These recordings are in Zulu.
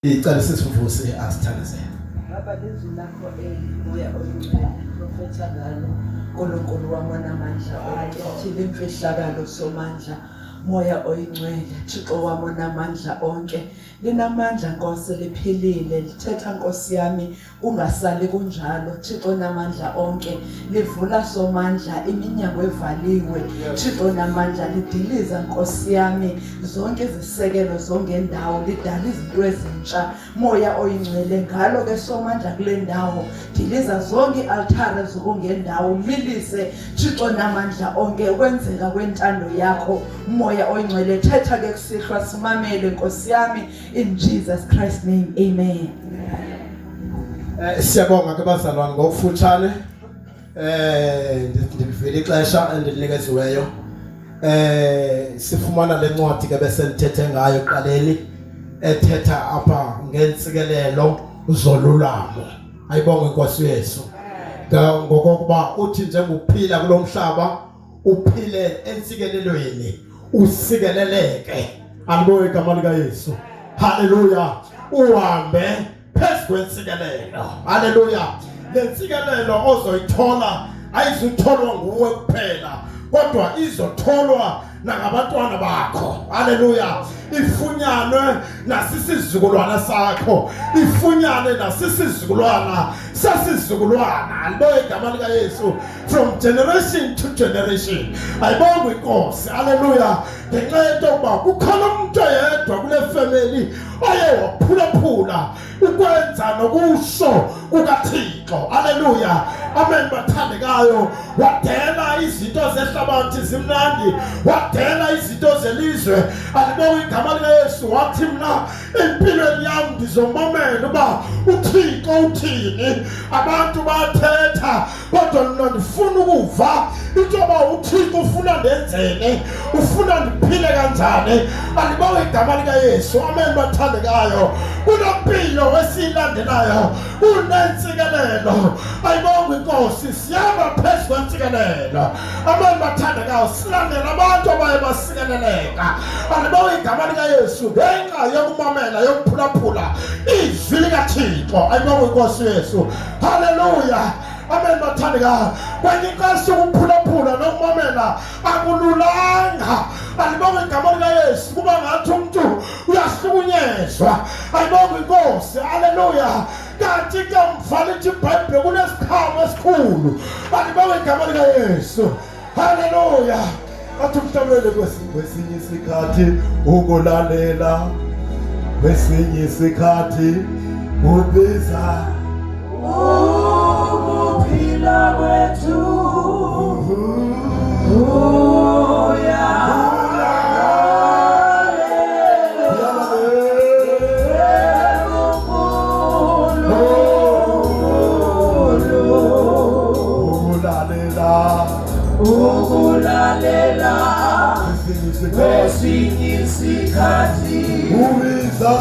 icala sisivuse asithandazela. Baba lizwi lakho moya oyingcwele profeta ngalo uNkulunkulu wamandla onke imfihlakalo somandla moya oyingcwele Thixo wamandla onke linamandla Nkosi liphilile lithetha Nkosi yami kungasali kunjalo Thixo namandla onke livula somandla iminyango evaliwe Thixo namandla lidiliza Nkosi yami zonke izisekelo zongendawo lidala izinto ezintsha moya oyingcwele ngalo ke somandla kule ndawo diliza zonke altare zokungendawo milise Thixo namandla onke kwenzeka kwentando yakho moya oyingcwele thetha ke kusihlwa simamele Nkosi yami in Jesus Christ's name amen. Siyabonga ke bazalwane ngokufutshane ndivile ixesha endinikeziweyo sifumana lencwadi ke bese nithethe ngayo eqaleni ethetha apha ngentsikelelo zolulamo ayibonge Nkosi Yesu ngokokuba uthi njengophila kulomhlaba uphile entsikelelweni usikeleleke aliboye igama lika Yesu haleluya uhambe phezu kwentsikelelo haleluya lentsikelelo ozoyithola ayizutholwa nguwe kuphela kodwa izotholwa nangabantwana bakho haleluya ifunyanwe nasisizukulwana sakho ifunyanwe nasisizukulwana sasizukulwana aliboye igama lika Yesu from generation to generation ayibonge Inkosi haleluya ngenxa yokuba kukhona umuntu oyedwa kule family oye waphulaphula ukwenza nokusho kukaThixo haleluya amen bathandekayo wadela izinto zehlabathi zimnandi wadela izinto zelizwe alibonge igama lika Yesu wathi mina empilweni yami ngizomamela uba uThixo uthini abantu bathetha kodwa mina ndifuna ukuva intoba uThixo ufuna ndenzene ufuna ndiphile kanjani alibonge igama lika Yesu amen bathandekayo kunompilo wesilandelayo unentsikelelo ayibonge Inkosi siyaba phezu kwentsikelelo amen bathandekayo silandela abantu abaye basikeleleka alibonge igama lika Yesu ngenxa yokumamela yokuphulaphula izwi likaThixo ayibonge Inkosi Yesu haleluya amen bathandekayo kwenye inkathi yokuphulaphula nokumamela akululanga alibonge igama lika Yesu kuba ngathi umuntu uyahlukunyezwa ayibonge Inkosi haleluya kanti ke mfalithi iBhayibheli kunesikhamo esikhulu alibonge igama lika Yesu haleluya athi mhlawumbe kwesinye isikhathi ukulalela kwesinye isikhathi ubiza ukuphila kwethu ukulalela kwesinye isikhathi ubiza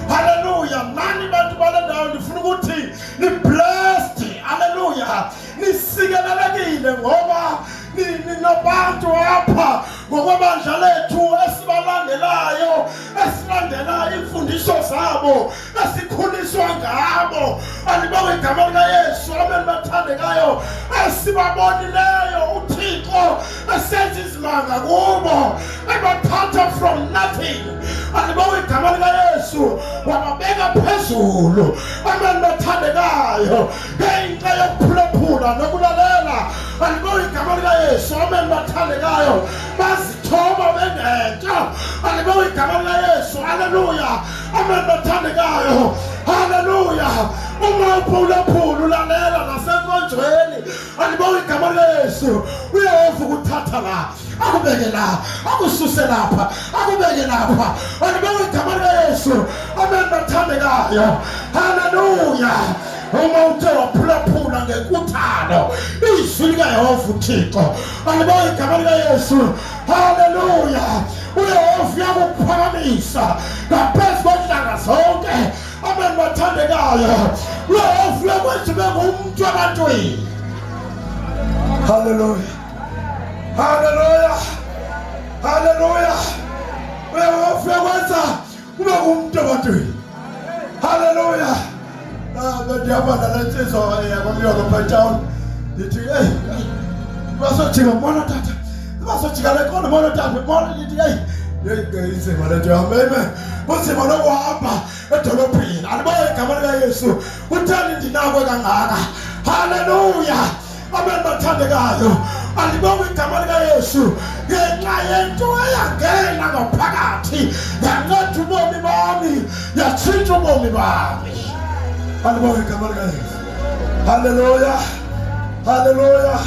haleluya mani bantu balendawo ndifuna ukuthi ni blessed haleluya nisikelelekile ngoba ninabantu apha ngokwabandla lethu esibalandelayo esilandela imfundiso zabo esikhuliswa ngabo alibonge igama lika Yesu amen bathandekayo esibabonileyo uThixo esenza izimanga kubo ebathatha from nothing alibonge igama lika Yesu wababeka phezulu amen bathandekayo ngenxa yokuphulaphula nokulalela alibonge igama lika Yesu amen bathandekayo bazithoba bengentsha alibonge igama lika Yesu haleluya amen bathandekayo haleluya uma uphulaphula ulalela nasenkonjweni alibonge igama likaYesu uyehova ukuthatha la akubeke la akususe lapha akubeke lapha alibonge igama likaYesu amen bathandekayo haleluya uma uthe waphulaphula ngenkuthalo izwi likaYehova uThixo alibonge igama likaYesu haleluya uyehova uyakuphakamisa ngaphezu konhlanga zonke amen bathandekayo uyehova uyakwenza ube ngumuntu ebantwini haleluya haleluya haleluya uyehova uyakwenza ube ngumuntu ebantwini haleluya bendihamba nalensizwa yakwamyoko phetown ndithi hey basojika mbona tata basojika lekhona mbona tata mbona ndithi hey inzima lento yami amen kunzima lokuhamba edolophini alibonge igama likaYesu uthani ndinakwe kangaka haleluya amen bathandekayo alibonge igama likaYesu ngenxa yento eyangena ngaphakathi yanceda ubomi bami yatshintsha ubomi bami alibonge igama likaYesu haleluya haleluya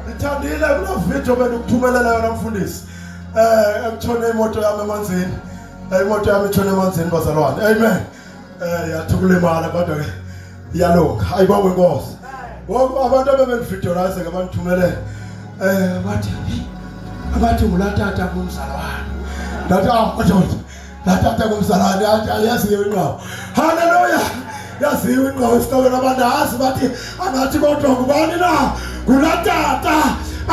ngithandile kula video benukuthumelela yona mfundisi ekutshone imoto yami emanzini imoto yami itshone emanzini bazalwane amen yathukulimala kodwa ke iyalunga ayibonge inkosi wonke abantu abebengivideorayize ngabanthumelele bathi ngulatata kumzalwane ndathi madoda latata kumzalwane yaziyo inqawo haleluya yaziyo inqawo esihlokweni abantu azi bathi angathi kodwa ngubani na ngulatata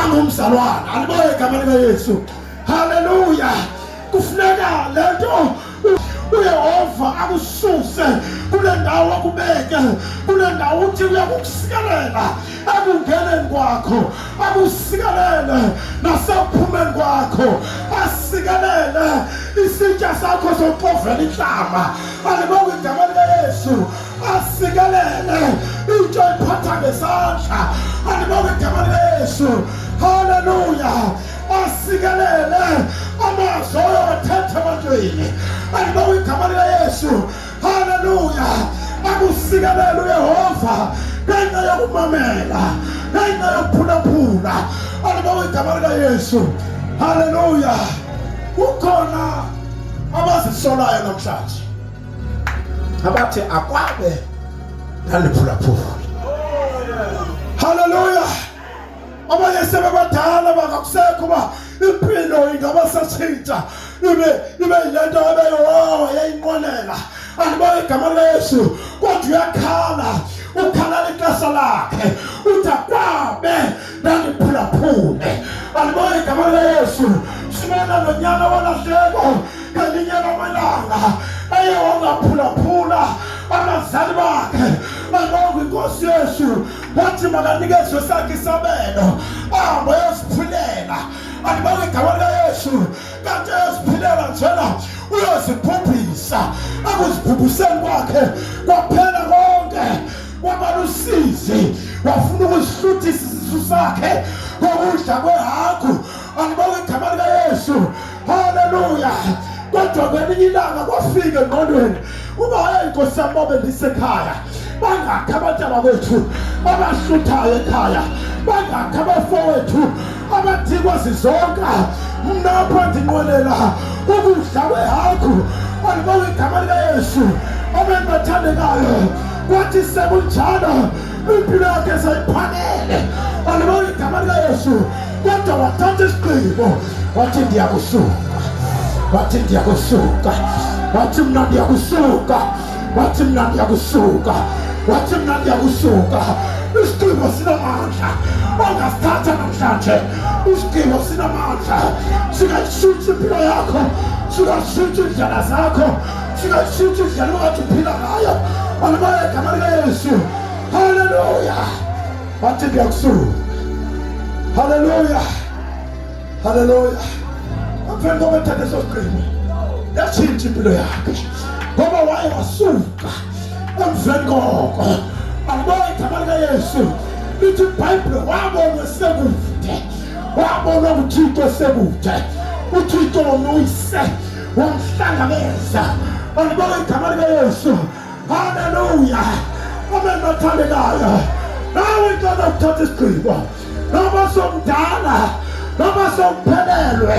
angumzalwane alibonge igama likaYesu haleluya kufuneka lento uyehova akususe kule ndawo akubeke kule ndawo uthi uyakusikelela ekungeneni kwakho akusikelele nasekuphumeni kwakho asikelele isitya sakho soxovela inhlama alibonge igama likaYesu asikelele into iphatha ngesandla alibonge igama likaYesu haleluya asikelele amazwi ayothetha ebantwini alibonge igama likaYesu haleluya akusikelele uyehova ngenxa yokumamela ngenxa yokuphulaphula alibonge igama likaYesu haleluya kukhona abazisolayo namhlanje abathi akwabe naliphulaphula haleluya abanye sebebadala bangakusekho ba impilo ingaba sashintsha ibe yilento abeyo yayinqonela alibonge igama likaYesu kodwa uyakhala ukhala ixesha lakhe uthi akwabe naliphulaphule alibonge igama likaYesu simena nonyana walahleko ngelinye lamalanga eye wangaphulaphula abazali bakhe alibonge inkosi Yesu wathi makanikezwe sakhe isabelo ahambe yosiphulela alibonge igama likaYesu kanti yosiphulela njena uyoziphuphisa akuziphuphuseni kwakhe kwaphela konke wabalusizi wafuna ukusihluthisa isisu sakhe ngokudla kwehagu alibonge igama likaYesu haleluya kodwa ngelinye ilanga kwafika engqondweni uba hayi inkosi yami babe ndisekhaya bangakhi abantwana bethu abahluthayo ekhaya bangakhi abafowethu abathikwa zizonka mna apha ndinqwenela ukudla kwehagu alibonge igama likaYesu amen bathandekayo kwathi sekunjalo impilo yakhe sayiphanele alibonge igama likaYesu kodwa wathatha isigqibo wathi ndiyakusuka wathi ndiyakusuka wathi mna ndiyakusuka wathi mna ndiyakusuka wathi mna ndiyakusuka isigqibo sinamandla ongasithatha namhlanje isigqibo sinamandla singayishintshi impilo yakho singashintshi indlela zakho singashintshi indlela ongathi uphila ngayo alibonge igama likaYesu haleluya wathi ndiyakusuka haleluya haleluya emveni koba ethathe eso sigqibo yatshintsha impilo yakhe ngoba waye wasuka emveni koko alibonge igama likaYesu lithi iBhayibhile wabonwa sekude wabonwa uThixo sekude uThixo wamuyise wamhlangabeza alibonge igama likaYesu haleluya amen bathandekayo nawe intoda ukuthatha isigqibo noma somdala noma somphelelwe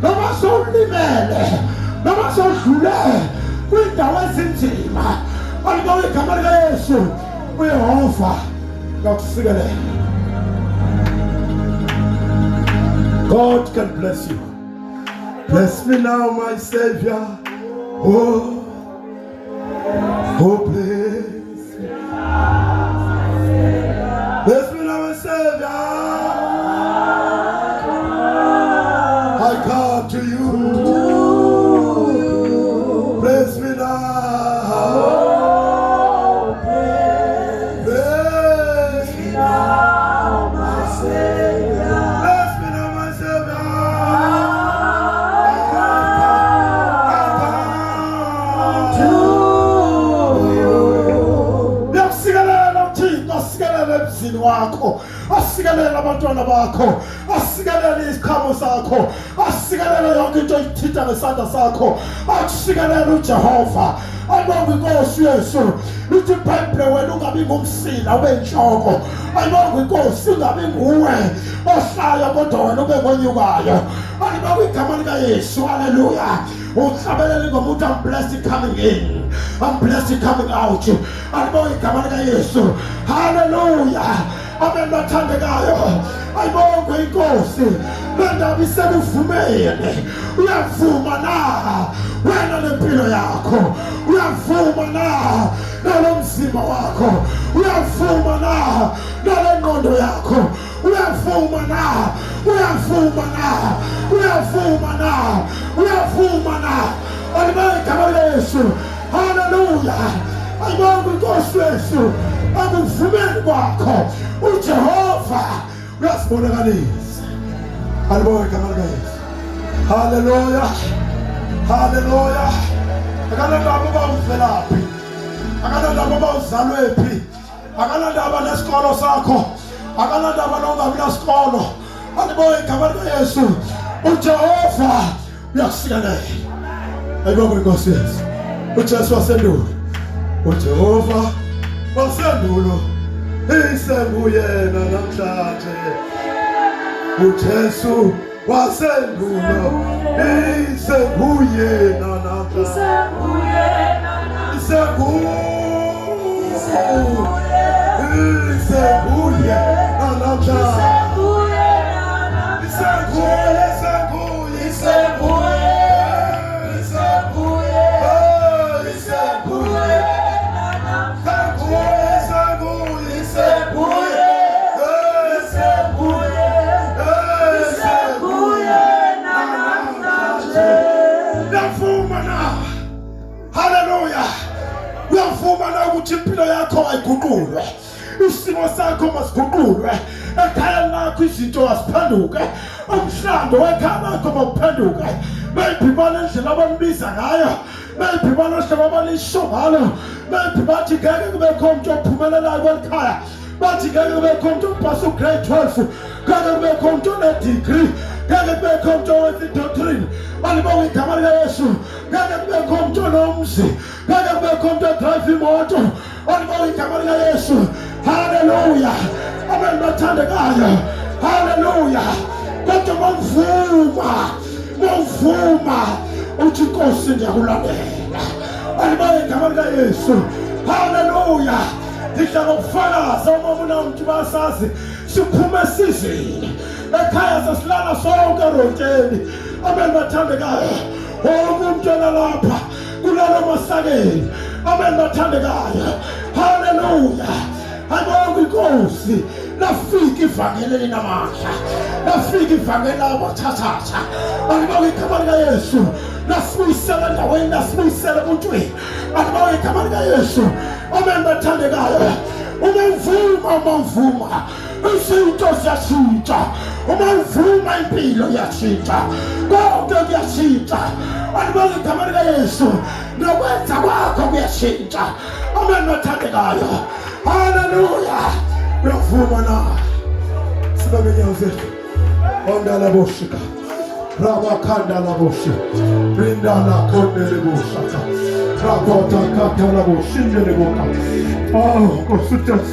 noma somlimele noma sodlule kwindawo ezinzima alibawe igama likaYesu uYehova ngakusikelela. God can bless you. Bless me now, my Savior. Oh, bless me. Bless me now, my Savior. I come to you. Bless me now. Bless me now, my Savior. Bless me now, my Savior. Emzini wakho asikelela abantwana bakho asikelela izikhamo zakho asikelela yonke into oyithitha ngesandla sakho akusikelela uJehova ayibonge inkosi Yesu lithi iBhayibheli wena ungabi ngumsila ube inhloko ayibonge inkosi ungabi nguwe ohlaya kodwa wena ube ngonyukayo ayibonge igama likaYesu haleluya uhlabelele ngomuntu I'm blessed coming in I'm blessed coming out ayibonge igama likaYesu haleluya amen bathandekayo ayibonge inkosi lendaba isekuvumeni uyavuma na wena lempilo yakho uyavuma na nalomzimba wakho uyavuma na nalengqondo yakho uyavuma na ayibonge igama likaYesu haleluya ayibonge inkosi Yesu akuvumeni kwakho uJehova uyasibonakalisa ayibonge igama likaYesu haleluya haleluya akanandaba bawuvelaphi akanandaba bawuzalwephi akanandaba nesikolo sakho akanandaba nongabi nasikolo ayibonge igama likaYesu uJehova uyasikelela ayibonge inkosi Yesu uJesu wasendulo uJehova wasendulo isenguyena namhlanje uJesu wasendulo isenguyena namhlanje uyavuma ukuthi impilo yakho ayiguqulwe isimo sakho masiguqulwe ekhaya lakho izinto aziphenduke umhlando wekhaya lakho mawuphenduke maybe banendlela abanibiza ngayo maybe banendlela abanisho ngalo maybe bathi ngeke kube khona umuntu ophumelelayo kwelikhaya bathi ngeke kube khona umuntu opasa ugrade 12 ngeke kube khona umuntu one-degree ngeke kube khona umuntu owenza i-doctrine balibonge igama likaYesu ngeke kube khona umuntu onomzi ngeke kube khona umuntu odrive imoto balibonge igama likaYesu haleluya amen bathandekayo haleluya kodwa mawuvuma uthi inkosi ndiyakulandela balibonge igama likaYesu haleluya ndidla ngokufakaza uma umuntu basazi siphume esizini ekhaya sesilala sonke erontsheni amen bathandekayo wonke umuntu lapha kulalo masakeni amen bathandekayo haleluya ayibonge inkosi lafika ivangeli linamandla lafika ivangeli labathathatha ayibonge igama likaYesu lasibuyisela endaweni lasibuyisela ebuntwini ayibonge igama likaYesu amen bathandekayo umavuma izinto ziyashintsha umavuma impilo iyashintsha konke kuyashintsha ayibonge igama likaYesu nokwenza kwakho kuyashintsha amen bathandekayo haleluya uyavuma na sibamenya zethu ondala boshika Rabakanda la boshi. Rindala konde le boshaka. Rabota kata la boshi le boka. Oh, kosutas.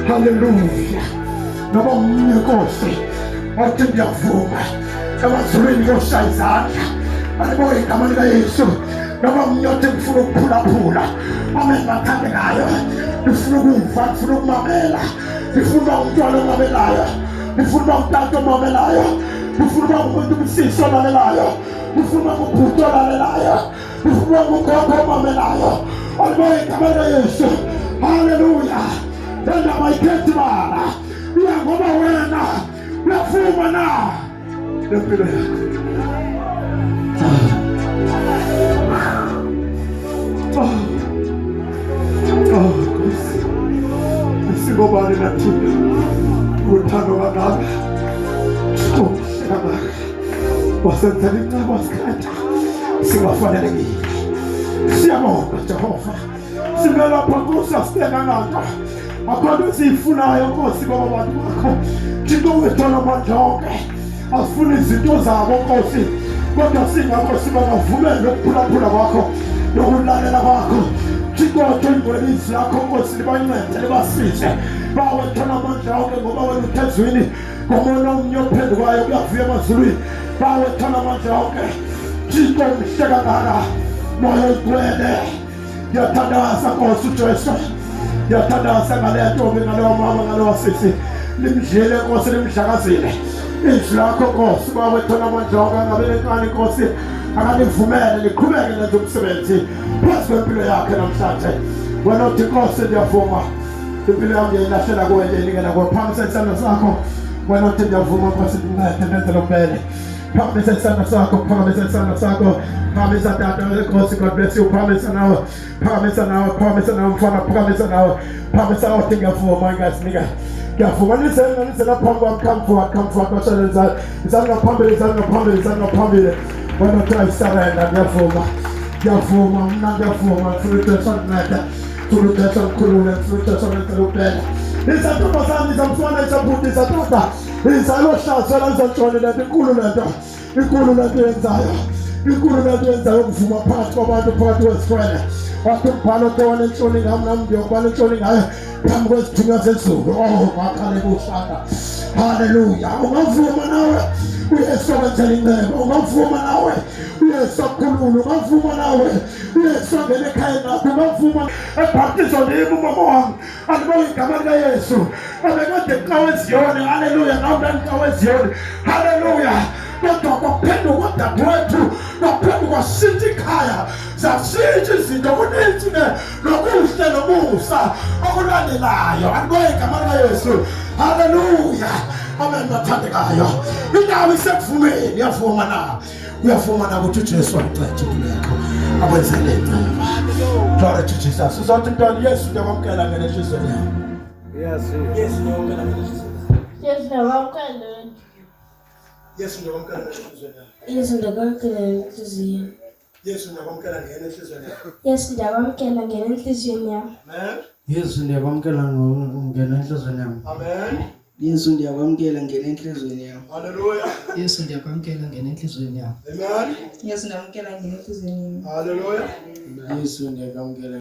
Hallelujah. Noma mnyekosi. Ati yavuma. Noma zuri yoshayizanya. Aliboy kamani ka Yesu. Noma mnyote mfuru pula. Amen matande kayo. Mfuru kumfa, mfuru kumamela. Mfuru kumjwalo mamelayo. Mfuru kumtato mamelayo. Mfuru kumsiso mamelayo. Mfuru kumputo mamelayo. Mfuru kumkoko mamelayo. Aliboy kamani ka Yesu. Hallelujah. Tenda maiketi mara. Ya ngoma wena. Ya fuma na. Nipile yako. Singobani na tuya utano wanaba shikama wasantalika waskata siwafanelegi siyamonga Jehova simela pakusa stena nanga akado sifuna yonkosi baba bantu bakho Thixo wethola manjonge afuna izinto zabo Nkosi kodwa singakosi bangavumela ukuphulaphula kwakho nokulalela kwakho Thixo thengwelizwi lakho Nkosi libancede libasize bawe thola manjonge ngoba wena uthezwini ngomoya omnyophedu kwayo kuyavuya emazulwini bawe thola manjonge Thixo mhlekangaka moya ogcwele yathandaza Nkosi uJesu yathandaza ngale ntombi ngale mama ngale sisi limdlile Nkosi limdlakazile izwi lakho Nkosi bawe thola manjonge ngabelekani Nkosi akanivumele liqhubeke lenze umsebenzi phezu kwempilo yakhe namhlanje wena uthi Nkosi ndiyavuma impilo yami ngiyilahlela kuwe ndiyinikela kuwe phamisa isandla sakho wena uthi ndiyavuma Nkosi ndincede ndenze lo mbele phamisa isandla sakho phamisa isandla sakho phamisa tata Nkosi God bless you phamisa nawe mfana phamisa nawe phamisa uthi ngiyavuma ngasinika ngiyavuma nisela phambi kwami come forward bashalenzana izandla phambili wena uthi ayisarenda ngiyavuma mna ngiyavuma ngifuna uthetha mkhulule ngifuna uthetha ngentelubhela izantombazane izamswana izabhundisa tata izalohlazela izantshoni lento inkulu lento yenzayo ukuvuma phakathi kwabantu phakathi kwesikwele wathi umbhalo tewona entshoni ngam nami ngiyokubala entshoni ngayo phambi kwezithunywa zezulu makhaleka ushaka haleluya ungavuma nawe uyesu akwenzela inceba ungavuma nawe uyesu akhulule ungavuma nawe uyesu angene ekhayeni lakho ungavuma ebhaptizonimi umama wami andibonge igama likayesu abekade nkawe eziyoni haleluya nawe ndanikawe eziyoni haleluya kodwa kwaphenduka udadewethu kwaphenduka shintsha ikhaya zashintsha izinto kuninzi nokuhle nomusa okulandelayo andibonge igama likayesu haleluya amen bathandekayo indawo isekuvumeni uyavuma na ukuthi uJesu amcede impilo yakho akwenzele inceba glory to Jesus uzothi mntwana Yesu ndiyakwamkela ngene enhliziyweni yami Yesu ndiyakwamkela ngene enhliziyweni yami Yesu ndiyakwamkela ngene enhliziyweni yami Yesu ndiyakwamkela ngene enhliziyweni yami Yesu ndiyakwamkela ngene enhliziyweni yami Yesu ndiyakwamkela ngene enhliziyweni yami amen Yesu ndiyakwamkela ngene enhliziyweni yami amen Yesu ndiyakwamkela ngene enhliziyweni yami haleluya Yesu ndiyakwamkela ngene enhliziyweni yami amen Yesu ndiyakwamkela ngene enhliziyweni yami haleluya Yesu ndiyakwamkela